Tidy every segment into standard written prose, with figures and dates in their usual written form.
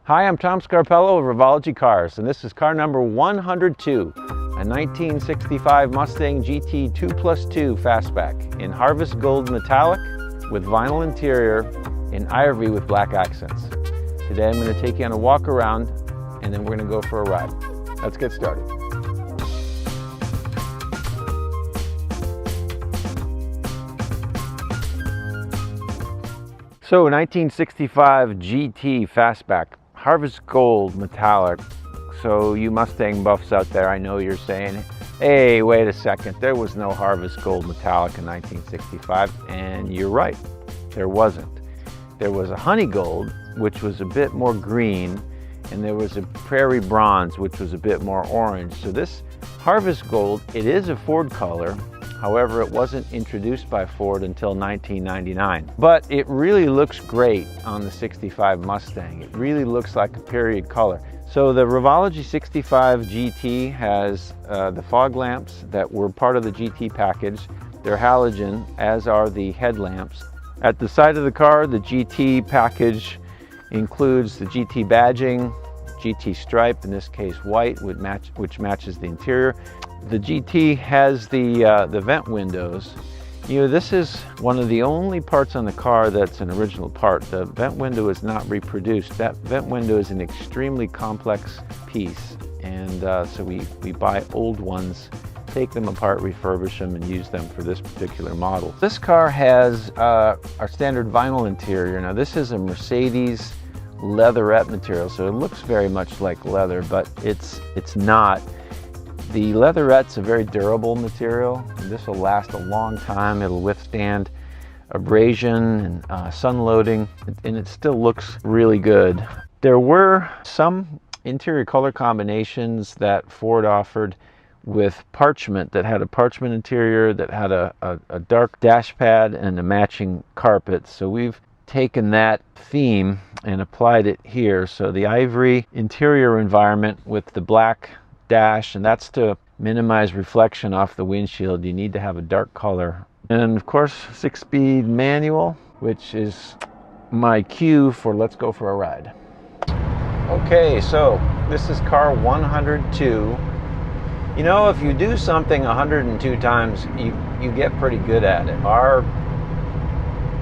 Hi, I'm Tom Scarpello of Revology Cars, and this is car number 102, a 1965 Mustang GT 2+2 Fastback in Harvest Gold Metallic with vinyl interior in ivory with black accents. Today I'm going to take you on a walk around, and then we're going to go for a ride. Let's get started. So 1965 GT Fastback, Harvest Gold Metallic. So you Mustang buffs out there, I know you're saying, hey, wait a second, there was no Harvest Gold Metallic in 1965, and you're right, there wasn't. There was a Honey Gold, which was a bit more green, and there was a Prairie Bronze, which was a bit more orange. So this Harvest Gold, it is a Ford color. However, it wasn't introduced by Ford until 1999. But it really looks great on the 65 Mustang. It really looks like a period color. So the Revology 65 GT has the fog lamps that were part of the GT package. They're halogen, as are the headlamps. At the side of the car, the GT package includes the GT badging, GT stripe, in this case white, which matches the interior. The GT has the vent windows. You know, this is one of the only parts on the car that's an original part. The vent window is not reproduced. That vent window is an extremely complex piece, and so we buy old ones, take them apart, refurbish them, and use them for this particular model. This car has our standard vinyl interior. Now this is a Mercedes leatherette material, so it looks very much like leather, but it's not. The leatherette's a very durable material. This will last a long time. It'll withstand abrasion and sun loading, and it still looks really good. There were some interior color combinations that Ford offered with parchment, that had a parchment interior, that had a dark dash pad and a matching carpet. So we've taken that theme and applied it here. So the ivory interior environment with the black dash, and that's to minimize reflection off the windshield. You need to have a dark color. And of course, 6-speed manual, which is my cue for let's go for a ride. Okay, so this is car 102. You know, if you do something 102 times, you get pretty good at it. Our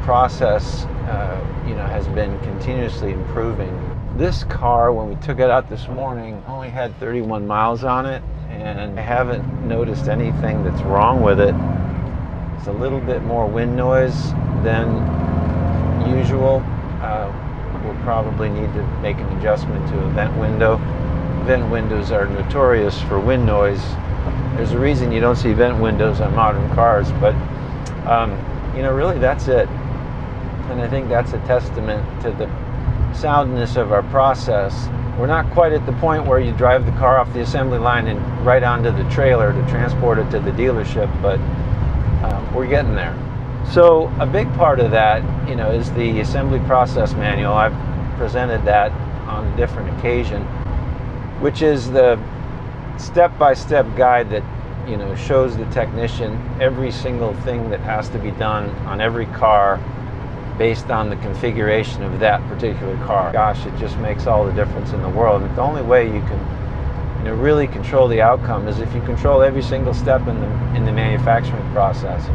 process has been continuously improving. This car, when we took it out this morning, only had 31 miles on it, and I haven't noticed anything that's wrong with it. It's a little bit more wind noise than usual. We'll probably need to make an adjustment to a vent window. Vent windows are notorious for wind noise. There's a reason you don't see vent windows on modern cars, but really that's it. And I think that's a testament to the soundness of our process. We're not quite at the point where you drive the car off the assembly line and right onto the trailer to transport it to the dealership, but we're getting there. So a big part of that, is the assembly process manual. I've presented that on a different occasion, which is the step-by-step guide that shows the technician every single thing that has to be done on every car based on the configuration of that particular car. Gosh, it just makes all the difference in the world. And the only way you can really control the outcome is if you control every single step in the manufacturing process.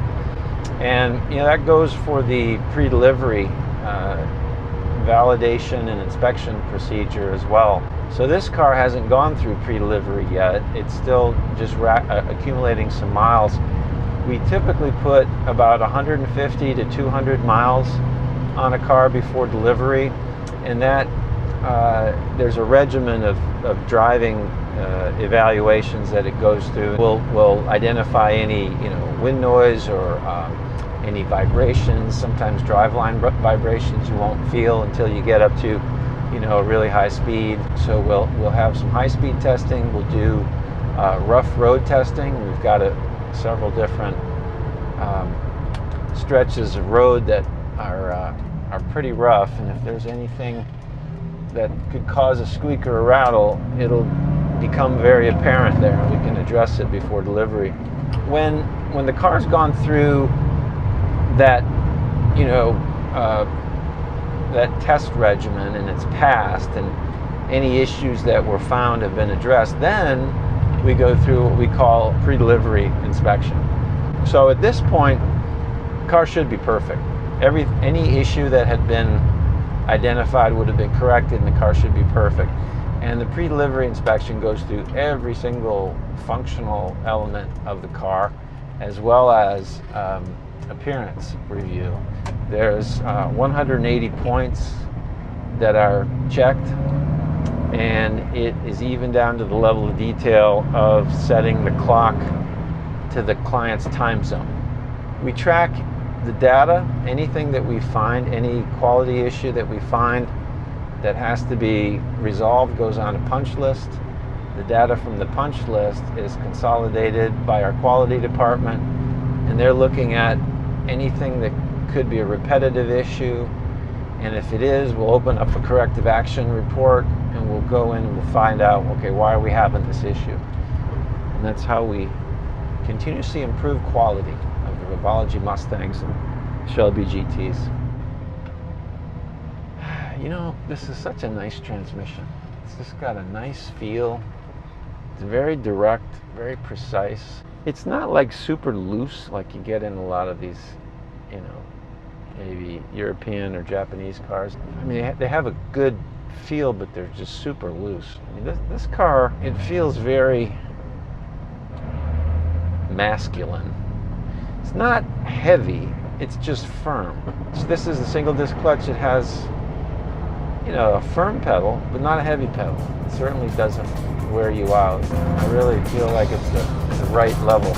And that goes for the pre-delivery validation and inspection procedure as well. So this car hasn't gone through pre-delivery yet. It's still just accumulating some miles. We typically put about 150 to 200 miles on a car before delivery, and that there's a regimen of driving evaluations that it goes through. We'll identify any wind noise or any vibrations. Sometimes driveline vibrations you won't feel until you get up to a really high speed. So we'll have some high speed testing. We'll do rough road testing. We've got several different stretches of road that are pretty rough, and if there's anything that could cause a squeak or a rattle, it'll become very apparent there, and we can address it before delivery. When the car's gone through that that test regimen and it's passed, and any issues that were found have been addressed, then we go through what we call pre-delivery inspection. So at this point, the car should be perfect. Any issue that had been identified would have been corrected, and the car should be perfect. And the pre-delivery inspection goes through every single functional element of the car, as well as appearance review. There's 180 points that are checked, and it is even down to the level of detail of setting the clock to the client's time zone. We track the data. Anything that we find, any quality issue that we find that has to be resolved, goes on a punch list. The data from the punch list is consolidated by our quality department, and they're looking at anything that could be a repetitive issue, and if it is, we'll open up a corrective action report, and we'll go in and we'll find out, okay, why are we having this issue? And that's how we continuously improve quality of the Revology Mustangs and Shelby GTs. You know, this is such a nice transmission. It's just got a nice feel. It's very direct, very precise. It's not like super loose like you get in a lot of these, you know, maybe European or Japanese cars. I mean, they have a good feel, but they're just super loose. I mean, this car, it feels very masculine. It's not heavy, it's just firm. So this is a single disc clutch. It has, you know, a firm pedal, but not a heavy pedal. It certainly doesn't wear you out. I really feel like it's the right level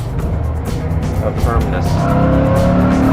of firmness.